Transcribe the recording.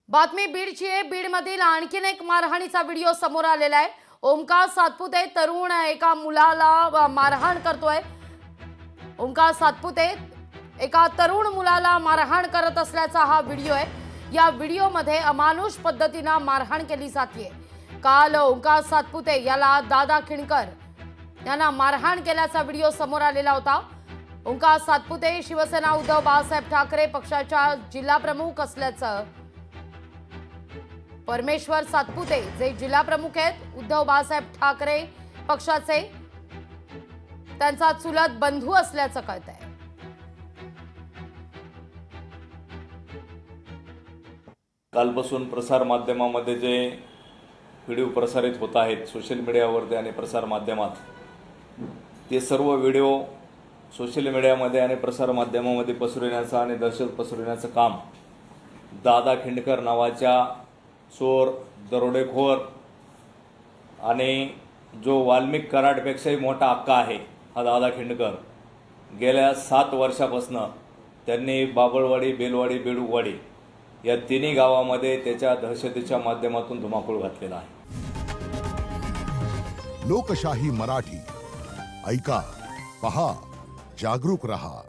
बातमी बीडची आहे। बीडमधील आणखीन एक मारहाणीचा व्हिडिओ समोर आलेला आहे। ओमकार सातपुते तरुण एका मुलाला मारहाण करतोय। ओमकार सातपुते एका तरुण मुलाला मारहाण करत असल्याचा हा व्हिडिओ आहे। या व्हिडिओमध्ये अमानुष पद्धतीने मारहाण केली जाते। काल ओमकार सातपुते याला दादा खिंडकर यांना मारहाण केल्याचा व्हिडिओ समोर आलेला होता। ओमकार सातपुते शिवसेना उद्धव बाळासाहेब ठाकरे पक्षाच्या जिल्हा प्रमुख असल्याचं परमेश्वर सातपुते जे जिल्हा प्रमुख आहेत उद्धव बाळासाहेब ठाकरे पक्षाचे त्यांचा चुलत बंधू असल्याचं कळतंय। कालपासून प्रसार माध्यमांमध्ये जे व्हिडिओ प्रसारित होत आहेत सोशल मीडियावरती आणि प्रसार माध्यमात, ते सर्व व्हिडिओ सोशल मीडियामध्ये आणि प्रसार माध्यमामध्ये पसरविण्याचं आणि दहशत पसरविण्याचं काम दादा खिंडकर नावाच्या चोर, दरोडेखोर आणि जो वाल्मिक कराडपेक्षाही मोठा हक्का आहे हा दादा खिंडकर, गेल्या 7 वर्षापासून त्यांनी बाबळवाडी, बेलवाडी, बेडूकवाडी या तिन्ही गावामध्ये त्याच्या दहशतीच्या माध्यमातून धुमाकूळ घातलेला आहे। लोकशाही मराठी ऐका, पहा, जागरूक रहा।